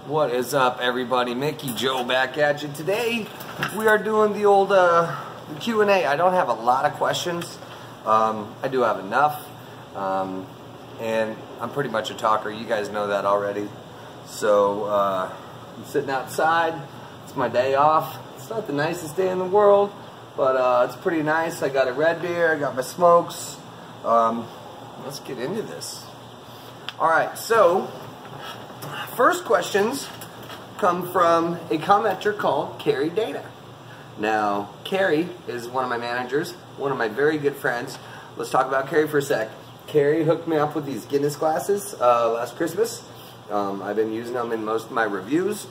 What is up, everybody? Mickey Joe back at you. Today we are doing the old Q&A. I don't have a lot of questions. I do have enough, and I'm pretty much a talker. You guys know that already. So I'm sitting outside. It's my day off. It's not the nicest day in the world, but it's pretty nice. I got a red beer. I got my smokes. Let's get into this. All right, so first questions come from a commenter called Kerry Data. Now, Kerry is one of my managers, one of my very good friends. Let's talk about Kerry for a sec. Kerry hooked me up with these Guinness glasses last Christmas. I've been using them in most of my reviews.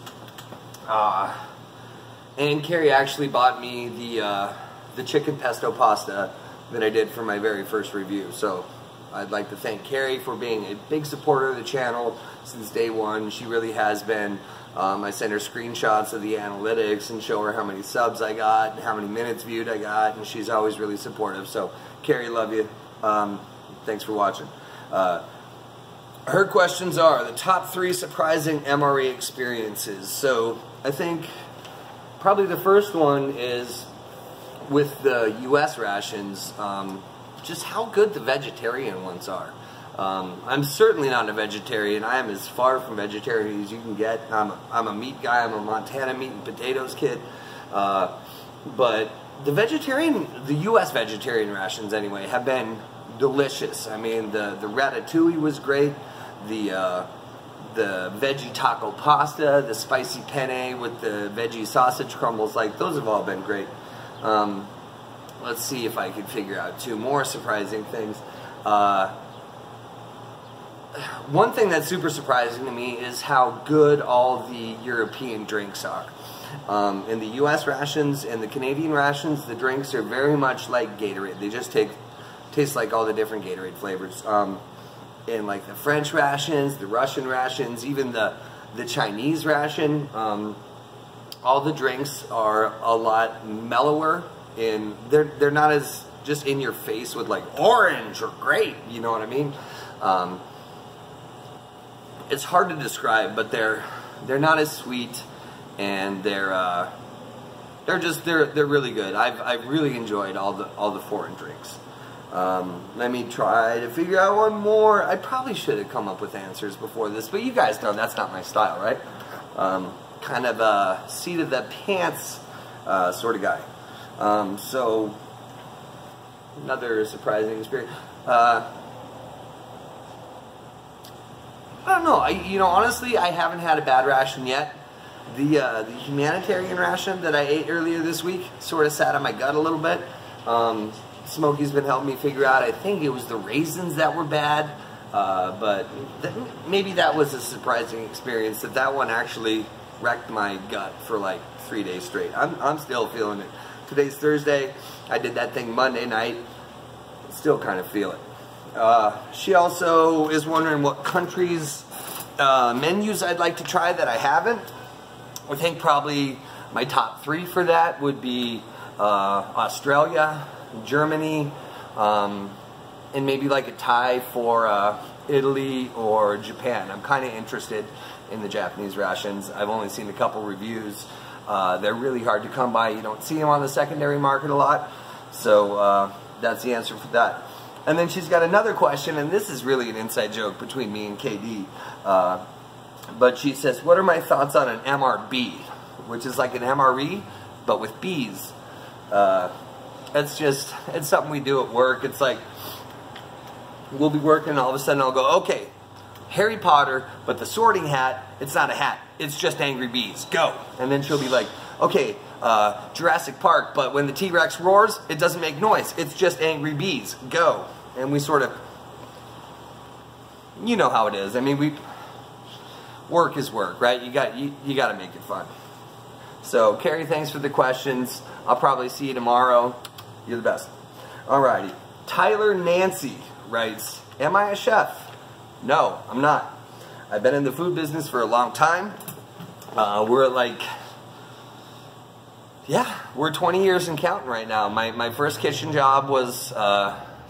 And Kerry actually bought me the chicken pesto pasta that I did for my very first review. So I'd like to thank Kerry for being a big supporter of the channel since day one. She really has been. I send her screenshots of the analytics and show her how many subs I got and how many minutes viewed I got, and she's always really supportive. So Kerry, love you. Thanks for watching. Her questions are the top 3 surprising MRE experiences. So I think probably the first one is with the US rations, just how good the vegetarian ones are. I'm certainly not a vegetarian. I am as far from vegetarian as you can get. I'm a meat guy. I'm a Montana meat and potatoes kid. But the US vegetarian rations anyway have been delicious. I mean, the ratatouille was great. The veggie taco pasta, the spicy penne with the veggie sausage crumbles, like those have all been great. Let's see if I can figure out 2 more surprising things. One thing that's super surprising to me is how good all the European drinks are. In the US rations and the Canadian rations, the drinks are very much like Gatorade. They just taste like all the different Gatorade flavors. In like the French rations, the Russian rations, even the Chinese ration, all the drinks are a lot mellower. And they're not as just in your face with like orange or grape, you know what I mean? It's hard to describe, but they're not as sweet, and they're really good. I've really enjoyed all the foreign drinks. Let me try to figure out one more. I probably should have come up with answers before this, but you guys know that's not my style, right? Kind of a seat of the pants sort of guy. So another surprising experience. I don't know. Honestly, I haven't had a bad ration yet. The humanitarian ration that I ate earlier this week sort of sat on my gut a little bit. Smokey's been helping me figure out. I think it was the raisins that were bad, but maybe that was a surprising experience. That one actually wrecked my gut for like 3 days straight. I'm still feeling it. Today's Thursday. I did that thing Monday night. Still kind of feel it. She also is wondering what countries' menus I'd like to try that I haven't. I think probably my top 3 for that would be Australia, Germany, and maybe like a tie for Italy or Japan. I'm kind of interested in the Japanese rations. I've only seen a couple reviews. They're really hard to come by. You don't see them on the secondary market a lot. So that's the answer for that. And then she's got another question, and this is really an inside joke between me and KD. But she says, what are my thoughts on an MRB? Which is like an MRE, but with bees. It's something we do at work. It's like, we'll be working, and all of a sudden I'll go, okay, Harry Potter, but the sorting hat, it's not a hat. It's just angry bees. Go. And then she'll be like, okay, Jurassic Park, but when the T-Rex roars, it doesn't make noise. It's just angry bees. Go. And we sort of, you know how it is. I mean, work is work, right? You got to make it fun. So, Kerry, thanks for the questions. I'll probably see you tomorrow. You're the best. Alrighty. Tyler Nancy writes, am I a chef? No, I'm not. I've been in the food business for a long time. We're like Yeah, we're 20 years and counting right now. My first kitchen job was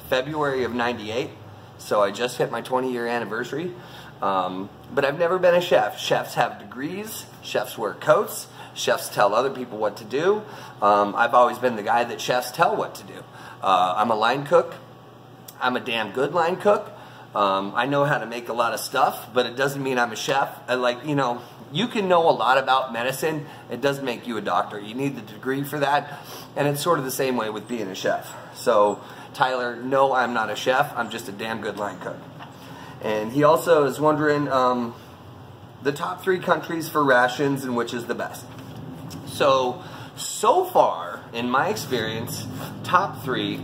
February of '98, so I just hit my 20-year anniversary. But I've never been a chef. Chefs have degrees, chefs wear coats, chefs tell other people what to do. I've always been the guy that chefs tell what to do. I'm a line cook. I'm a damn good line cook. I know how to make a lot of stuff, but it doesn't mean I'm a chef. You can know a lot about medicine. It doesn't make you a doctor. You need the degree for that, and it's sort of the same way with being a chef. So, Tyler, no, I'm not a chef. I'm just a damn good line cook. And he also is wondering the top 3 countries for rations and which is the best. So far, in my experience, top 3,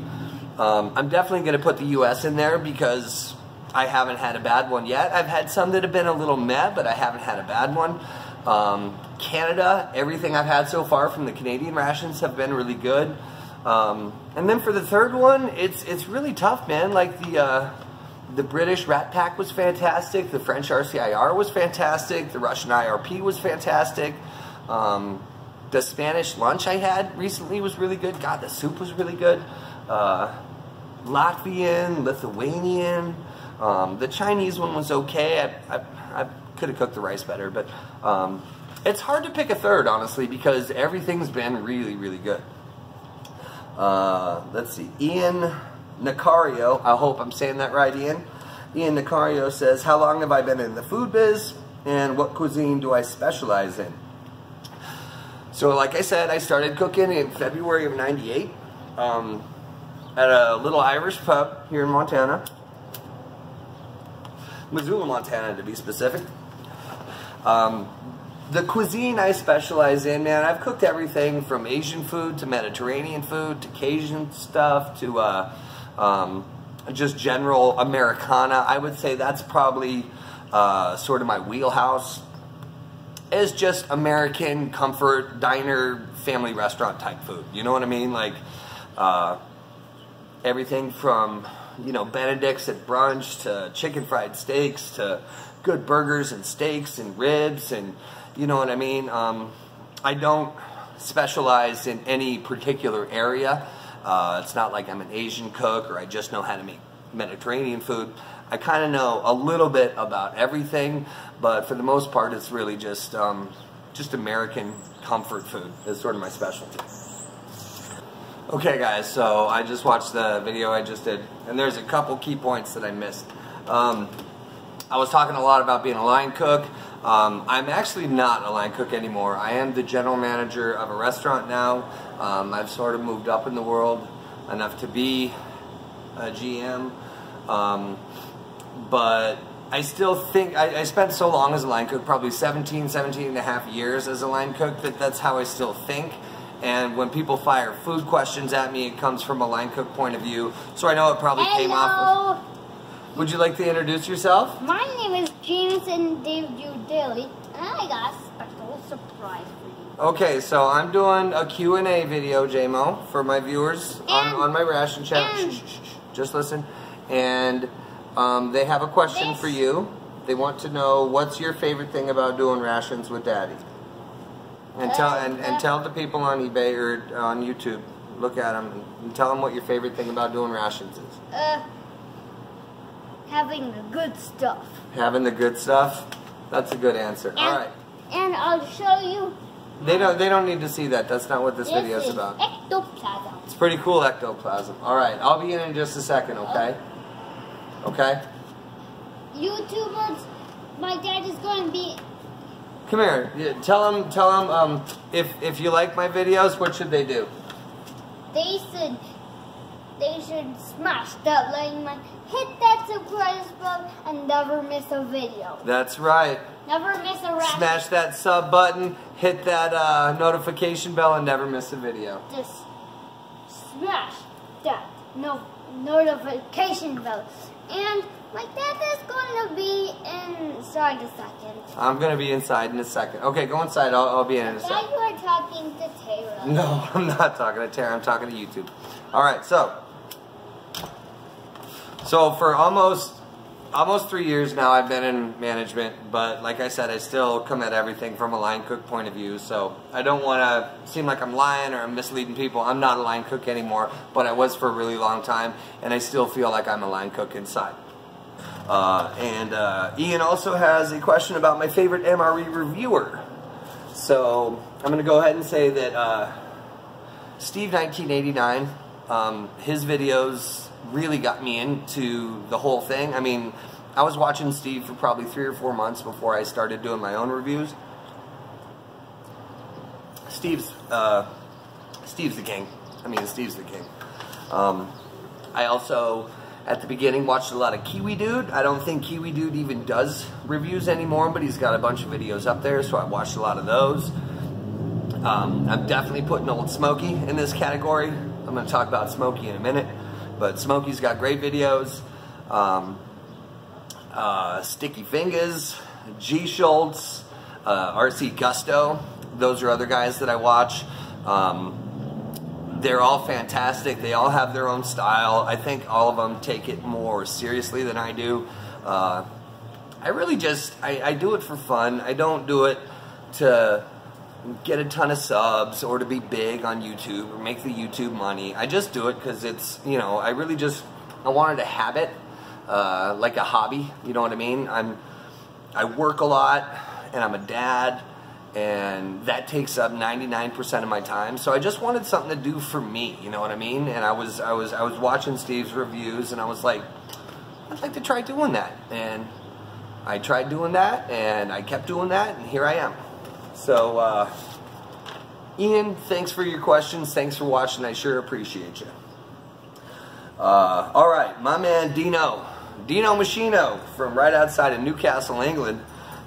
I'm definitely going to put the U.S. in there because I haven't had a bad one yet. I've had some that have been a little meh, but I haven't had a bad one. Canada, everything I've had so far from the Canadian rations have been really good. And then for the third one, it's really tough, man. Like the British Rat Pack was fantastic. The French RCIR was fantastic. The Russian IRP was fantastic. The Spanish lunch I had recently was really good. God, the soup was really good. Latvian, Lithuanian. The Chinese one was okay. I could have cooked the rice better, but it's hard to pick a third, honestly, because everything's been really, really good. Let's see. Ian Nicario, I hope I'm saying that right, Ian. Ian Nicario says, how long have I been in the food biz, and what cuisine do I specialize in? So, like I said, I started cooking in February of '98 at a little Irish pub here in Montana. Missoula, Montana, to be specific. The cuisine I specialize in, man, I've cooked everything from Asian food to Mediterranean food to Cajun stuff to just general Americana. I would say that's probably sort of my wheelhouse, is just American comfort diner family restaurant type food. You know what I mean? Like everything from, you know, Benedict's at brunch to chicken fried steaks to good burgers and steaks and ribs, and you know what I mean? I don't specialize in any particular area. It's not like I'm an Asian cook or I just know how to make Mediterranean food. I kind of know a little bit about everything, but for the most part it's really just American comfort food is sort of my specialty. Okay guys, so I just watched the video I just did, and there's a couple key points that I missed. I was talking a lot about being a line cook. I'm actually not a line cook anymore. I am the general manager of a restaurant now. I've sort of moved up in the world enough to be a GM. But I still think, I spent so long as a line cook, probably 17 and a half years as a line cook, that's how I still think. And when people fire food questions at me, it comes from a line cook point of view. So I know it probably came off. Would you like to introduce yourself? My name is Jameson David Daly, and I got a special surprise for you. Okay, so I'm doing a Q&A video, JMO, for my viewers on my ration channel. Just listen. And they have a question for you. They want to know, what's your favorite thing about doing rations with Daddy? And tell the people on eBay or on YouTube, look at them and tell them what your favorite thing about doing rations is. Having the good stuff. Having the good stuff? That's a good answer. All right. And I'll show you. They don't need to see that. That's not what this video is about. Ectoplasm. It's pretty cool, ectoplasm. All right, I'll be in just a second, okay? Okay? YouTubers, my dad is going to be... Come here. Yeah, tell them if you like my videos, what should they do? They should smash that like button, hit that subscribe button, and never miss a video. That's right. Never miss a ration. Smash that sub button, hit that notification bell, and never miss a video. Just smash that notification bell. And my dad is going to be inside a second. I'm going to be inside in a second. Okay, go inside. I'll be in a second. I thought you were talking to Tara. No, I'm not talking to Tara. I'm talking to YouTube. All right, so for almost almost 3 years now I've been in management, but like I said, I still come at everything from a line cook point of view, so I don't want to seem like I'm lying or I'm misleading people. I'm not a line cook anymore, but I was for a really long time, and I still feel like I'm a line cook inside. Ian also has a question about my favorite MRE reviewer. So I'm going to go ahead and say that Steve 1989, his videos really got me into the whole thing. I mean, I was watching Steve for probably 3 or 4 months before I started doing my own reviews. Steve's the king. I mean, Steve's the king. I also, at the beginning, watched a lot of Kiwi Dude. I don't think Kiwi Dude even does reviews anymore, but he's got a bunch of videos up there, so I watched a lot of those. I'm definitely putting Old Smokey in this category. I'm going to talk about Smokey in a minute, but Smokey's got great videos. Sticky Fingers, G Schultz, RC Gusto. Those are other guys that I watch. They're all fantastic. They all have their own style. I think all of them take it more seriously than I do. I really just, I do it for fun. I don't do it to get a ton of subs or to be big on YouTube or make the YouTube money. I just do it because it's, you know, I really just, I wanted a habit, like a hobby, you know what I mean? I work a lot, and I'm a dad, and that takes up 99% of my time. So I just wanted something to do for me, you know what I mean? And I was watching Steve's reviews, and I was like, I'd like to try doing that. And I tried doing that, and I kept doing that, and here I am. So, Ian, thanks for your questions. Thanks for watching. I sure appreciate you. All right, my man Dino Machino from right outside of Newcastle, England.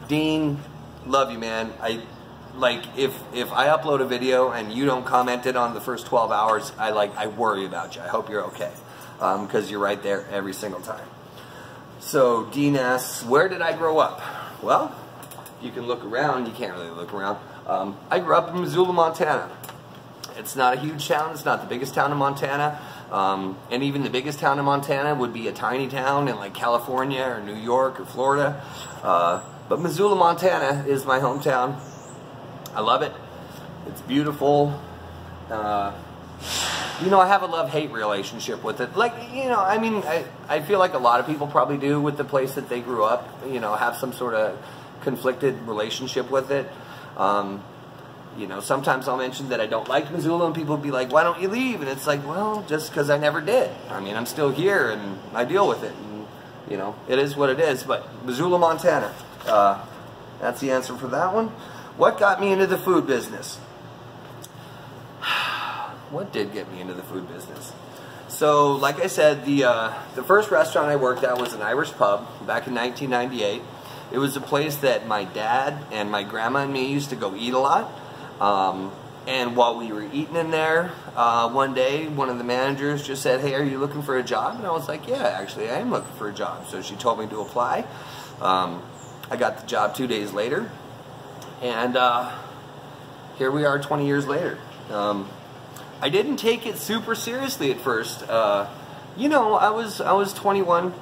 Dean, love you, man. If I upload a video and you don't comment it on the first 12 hours, I worry about you. I hope you're okay, because you're right there every single time. So Dean asks, where did I grow up? Well, you can look around. You can't really look around. I grew up in Missoula, Montana. It's not a huge town. It's not the biggest town in Montana. And even the biggest town in Montana would be a tiny town in like California or New York or Florida. But Missoula, Montana is my hometown. I love it. It's beautiful. You know, I have a love-hate relationship with it. Like, you know, I mean, I feel like a lot of people probably do with the place that they grew up. You know, have some sort of conflicted relationship with it. You know, sometimes I'll mention that I don't like Missoula, and people will be like, why don't you leave? And it's like, well, just because I never did. I mean, I'm still here, and I deal with it. And, you know, it is what it is. But Missoula, Montana, that's the answer for that one. What got me into the food business? What did get me into the food business? So, like I said, the first restaurant I worked at was an Irish pub back in 1998. It was a place that my dad and my grandma and me used to go eat a lot. And while we were eating in there, one day, one of the managers just said, hey, are you looking for a job? And I was like, yeah, actually, I am looking for a job. So she told me to apply. I got the job 2 days later. And here we are 20 years later. I didn't take it super seriously at first. You know, I was 21.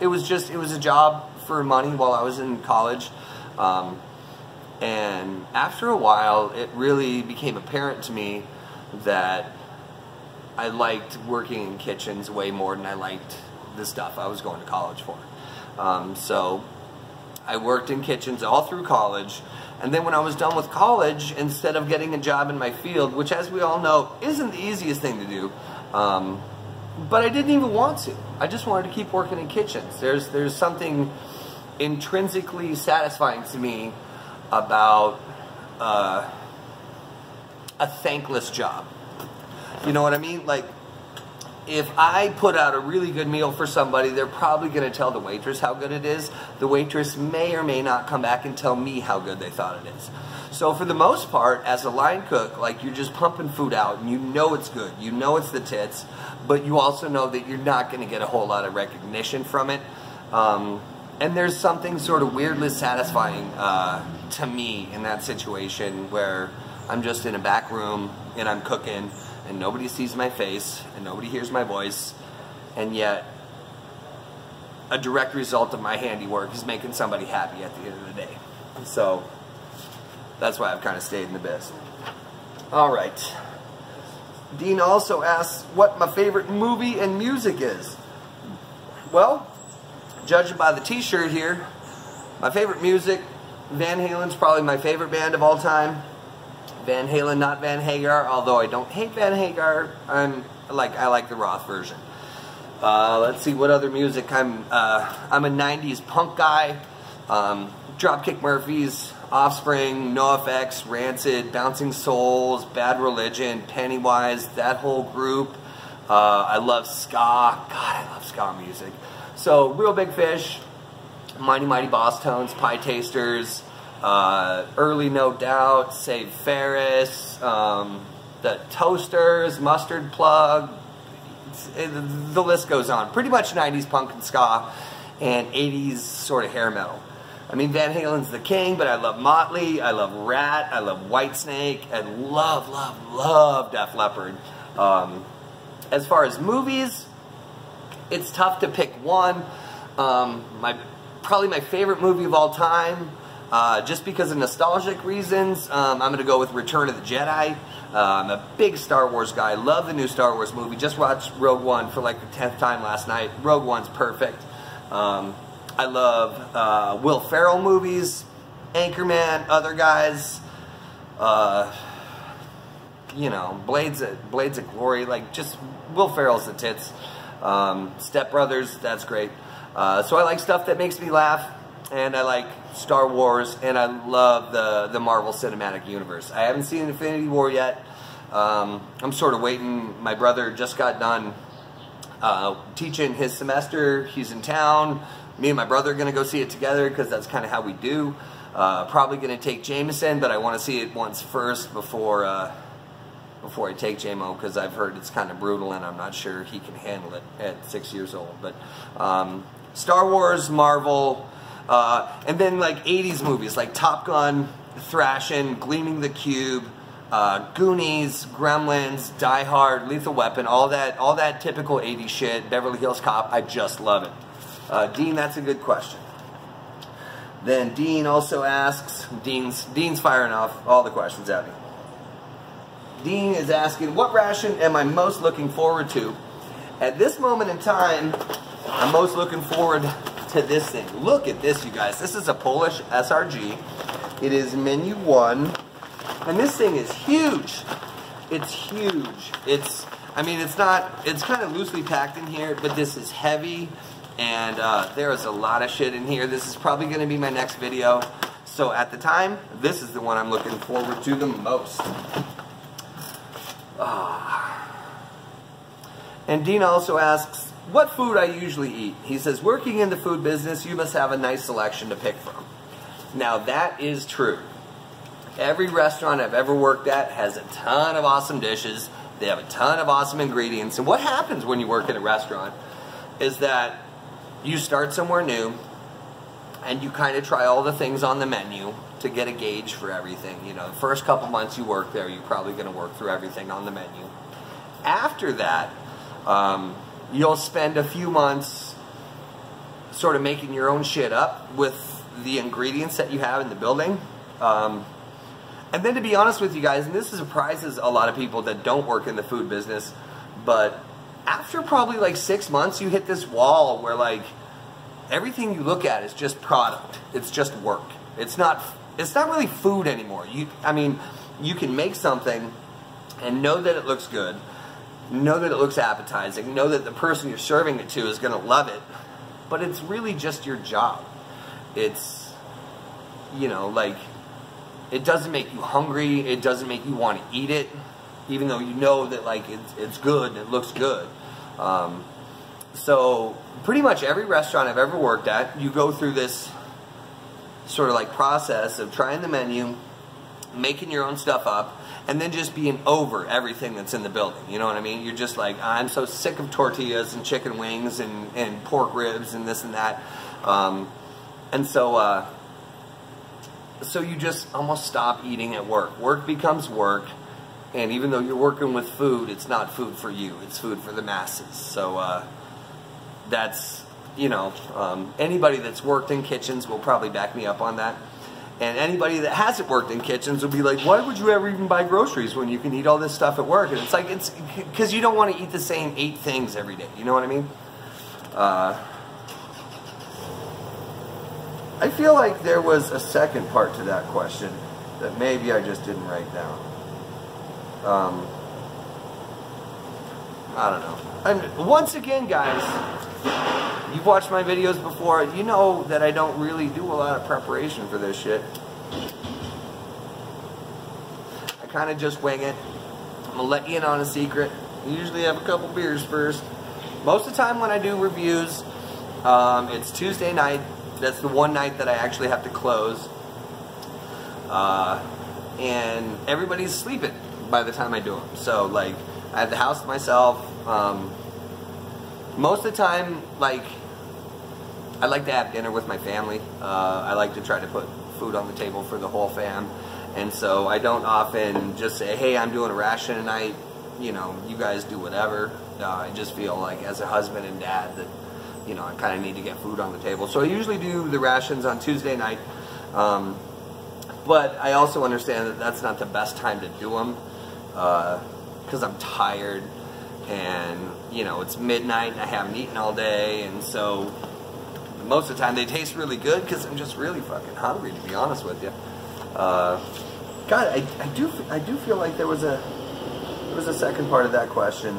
It was a job for money while I was in college. And after a while, it really became apparent to me that I liked working in kitchens way more than I liked the stuff I was going to college for. So I worked in kitchens all through college. And then when I was done with college, instead of getting a job in my field, which as we all know isn't the easiest thing to do, but I didn't even want to. I just wanted to keep working in kitchens. There's something intrinsically satisfying to me about a thankless job. You know what I mean? Like, if I put out a really good meal for somebody, they're probably going to tell the waitress how good it is. The waitress may or may not come back and tell me how good they thought it is. So for the most part, as a line cook, like, you're just pumping food out, and you know it's good. You know it's the tits, but you also know that you're not going to get a whole lot of recognition from it. And there's something sort of weirdly satisfying to me in that situation where I'm just in a back room and I'm cooking and nobody sees my face and nobody hears my voice, and yet a direct result of my handiwork is making somebody happy at the end of the day. So that's why I've kind of stayed in the biz. All right. Dean also asks what my favorite movie and music is. Well, judging by the t-shirt here, my favorite music, Van Halen's probably my favorite band of all time. Van Halen, not Van Hagar, although I don't hate Van Hagar. I like the Roth version. Let's see what other music. I'm a 90s punk guy. Dropkick Murphys, Offspring, NoFX, Rancid, Bouncing Souls, Bad Religion, Pennywise, that whole group. I love ska. God, I love ska music. So, Real Big Fish, Mighty Mighty Boss Tones, Pie Tasters, Early No Doubt, Save Ferris, the Toasters, Mustard Plug, the list goes on. Pretty much 90s punk and ska and 80s sort of hair metal. I mean, Van Halen's the king, but I love Motley, I love Rat, I love Whitesnake, and love Def Leppard. As far as movies, it's tough to pick one. Probably my favorite movie of all time, just because of nostalgic reasons, I'm going to go with Return of the Jedi. I'm a big Star Wars guy. Love the new Star Wars movie. Just watched Rogue One for like the 10th time last night. Rogue One's perfect. I love Will Ferrell movies, Anchorman, other guys. You know, Blades of Glory. Like, just Will Ferrell's the tits. Step Brothers, that's great. So I like stuff that makes me laugh, and I like Star Wars, and I love the Marvel Cinematic Universe. I haven't seen Infinity War yet. I'm sort of waiting. My brother just got done teaching his semester. He's in town. Me and my brother are going to go see it together because that's kind of how we do. Probably going to take Jameson, but I want to see it once first before I take JMO, because I've heard it's kind of brutal and I'm not sure he can handle it at 6 years old. But Star Wars, Marvel, and then like 80s movies like Top Gun, Thrashin', Gleaming the Cube, Goonies, Gremlins, Die Hard, Lethal Weapon, all that typical 80s shit, Beverly Hills Cop. I just love it. Dean, that's a good question. Then Dean also asks, Dean's firing off all the questions at me. Dean is asking, what ration am I most looking forward to? At this moment in time, I'm most looking forward to this thing. Look at this, you guys. This is a Polish SRG. It is menu 1. And this thing is huge. It's huge. I mean, it's kind of loosely packed in here, but this is heavy. And there is a lot of shit in here. This is probably going to be my next video. So at the time, this is the one I'm looking forward to the most. And Dean also asks, what food I usually eat. He says, working in the food business, you must have a nice selection to pick from. Now that is true. Every restaurant I've ever worked at has a ton of awesome dishes. They have a ton of awesome ingredients. And what happens when you work in a restaurant is that you start somewhere new and you kind of try all the things on the menu to get a gauge for everything. You know, the first couple months you work there, you're probably going to work through everything on the menu. After that, you'll spend a few months sort of making your own shit up with the ingredients that you have in the building. And then to be honest with you guys, and this surprises a lot of people that don't work in the food business, but after probably like 6 months, you hit this wall where like everything you look at is just product. It's just work. It's not really food anymore. I mean, you can make something and know that it looks good, know that it looks appetizing, know that the person you're serving it to is going to love it, but it's really just your job. It's, you know, like, it doesn't make you hungry, it doesn't make you want to eat it, even though you know that like it's good and it looks good. So pretty much every restaurant I've ever worked at, you go through this sort of like process of trying the menu, making your own stuff up, and then just being over everything that's in the building. You know what I mean? You're just like, I'm so sick of tortillas and chicken wings and pork ribs and this and that. And so you just almost stop eating at work. Work becomes work. And even though you're working with food, it's not food for you. It's food for the masses. So that's you know, anybody that's worked in kitchens will probably back me up on that. And anybody that hasn't worked in kitchens will be like, why would you ever even buy groceries when you can eat all this stuff at work? And it's like, it's because you don't want to eat the same 8 things every day. You know what I mean? I feel like there was a second part to that question that maybe I just didn't write down. I don't know. And once again, guys, you've watched my videos before. You know that I don't really do a lot of preparation for this shit. I kind of just wing it. I'm going to let you in on a secret. I usually have a couple beers first. Most of the time when I do reviews, it's Tuesday night. That's the one night that I actually have to close. And everybody's sleeping by the time I do them. So, like, I have the house to myself. Most of the time, like, I like to have dinner with my family. I like to try to put food on the table for the whole fam. And so I don't often just say, hey, I'm doing a ration tonight. You know, you guys do whatever. I just feel like as a husband and dad that, you know, I kind of need to get food on the table. So I usually do the rations on Tuesday night. But I also understand that that's not the best time to do them. Because I'm tired. And, you know, it's midnight and I haven't eaten all day. And so most of the time they taste really good because I'm just really fucking hungry, to be honest with you. God, I do feel like there was a second part of that question.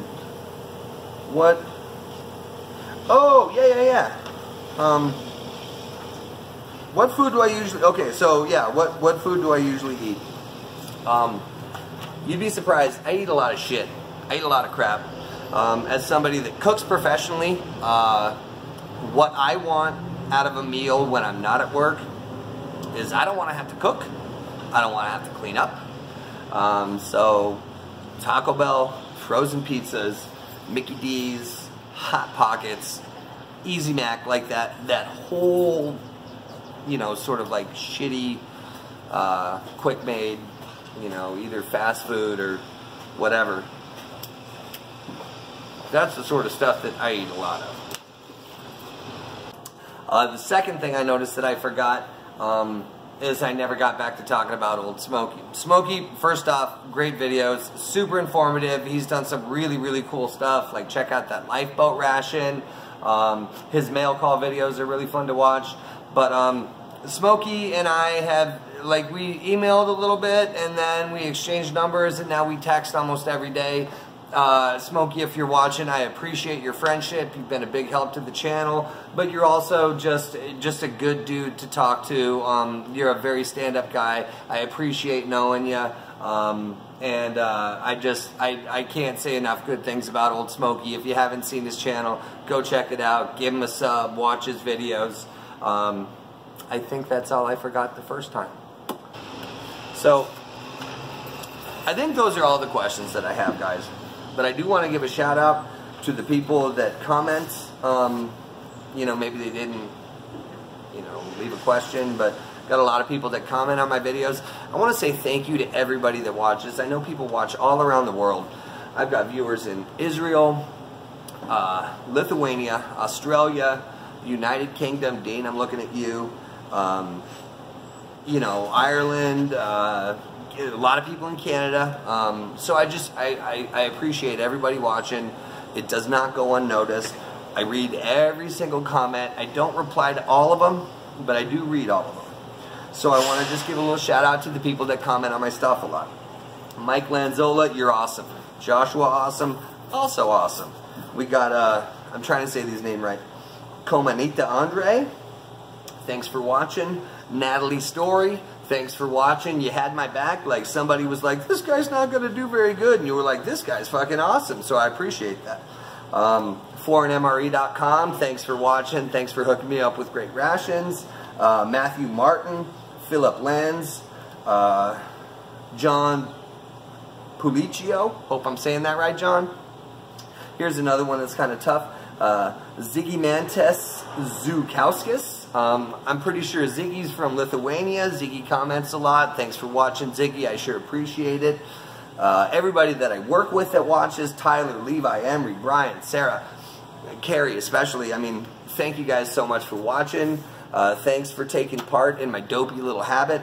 What? Oh, yeah. What food do I usually? Okay, so yeah, what food do I usually eat? You'd be surprised. I eat a lot of shit. I eat a lot of crap. As somebody that cooks professionally, what I want out of a meal when I'm not at work is I don't want to have to cook. I don't want to have to clean up. So Taco Bell, frozen pizzas, Mickey D's, Hot Pockets, Easy Mac, like that whole, you know, sort of like shitty, quick made, you know, either fast food or whatever. That's the sort of stuff that I eat a lot of. The second thing I noticed that I forgot is I never got back to talking about Old Smokey. Smokey, first off, great videos, super informative. He's done some really, really cool stuff. Like, check out that lifeboat ration. His mail call videos are really fun to watch. But Smokey and I have, like, we emailed a little bit and then we exchanged numbers and now we text almost every day. Smokey, if you're watching, I appreciate your friendship. You've been a big help to the channel, but you're also just a good dude to talk to. You're a very stand-up guy. I appreciate knowing you. I can't say enough good things about Old Smokey. If you haven't seen his channel, go check it out. Give him a sub. Watch his videos. I think that's all I forgot the first time. So, I think those are all the questions that I have, guys. But I do want to give a shout out to the people that comment. You know, maybe they didn't, you know, leave a question, but got a lot of people that comment on my videos. I want to say thank you to everybody that watches. I know people watch all around the world. I've got viewers in Israel, Lithuania, Australia, United Kingdom. Dane, I'm looking at you. You know, Ireland. A lot of people in Canada. So I appreciate everybody watching. It does not go unnoticed. I read every single comment. I don't reply to all of them, but I do read all of them. So I want to just give a little shout out to the people that comment on my stuff a lot. Mike Lanzola, you're awesome. Joshua, awesome. Also awesome. We got, I'm trying to say these names right. Comanita Andre, thanks for watching. Natalie Story, thanks for watching. You had my back. Like, somebody was like, this guy's not going to do very good. And you were like, this guy's fucking awesome. So I appreciate that. ForeignMRE.com, thanks for watching. Thanks for hooking me up with great rations. Matthew Martin, Philip Lenz, John Pulicio. Hope I'm saying that right, John. Here's another one that's kind of tough. Ziggy Mantes Zukauskis. I'm pretty sure Ziggy's from Lithuania. Ziggy comments a lot. Thanks for watching, Ziggy. I sure appreciate it. Everybody that I work with that watches, Tyler, Levi, Emery, Brian, Sarah, Kerry especially, I mean, thank you guys so much for watching. Thanks for taking part in my dopey little habit.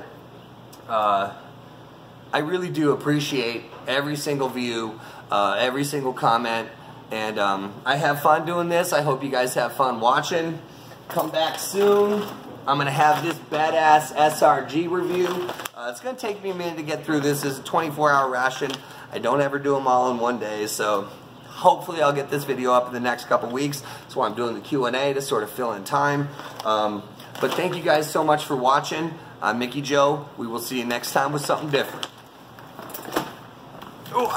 I really do appreciate every single view, every single comment, and I have fun doing this. I hope you guys have fun watching. Come back soon. I'm going to have this badass SRG review. It's going to take me a minute to get through this. This is a 24-hour ration. I don't ever do them all in one day, so hopefully I'll get this video up in the next couple weeks. That's why I'm doing the Q&A, to sort of fill in time. But thank you guys so much for watching. I'm Mickey Joe. We will see you next time with something different. Ooh.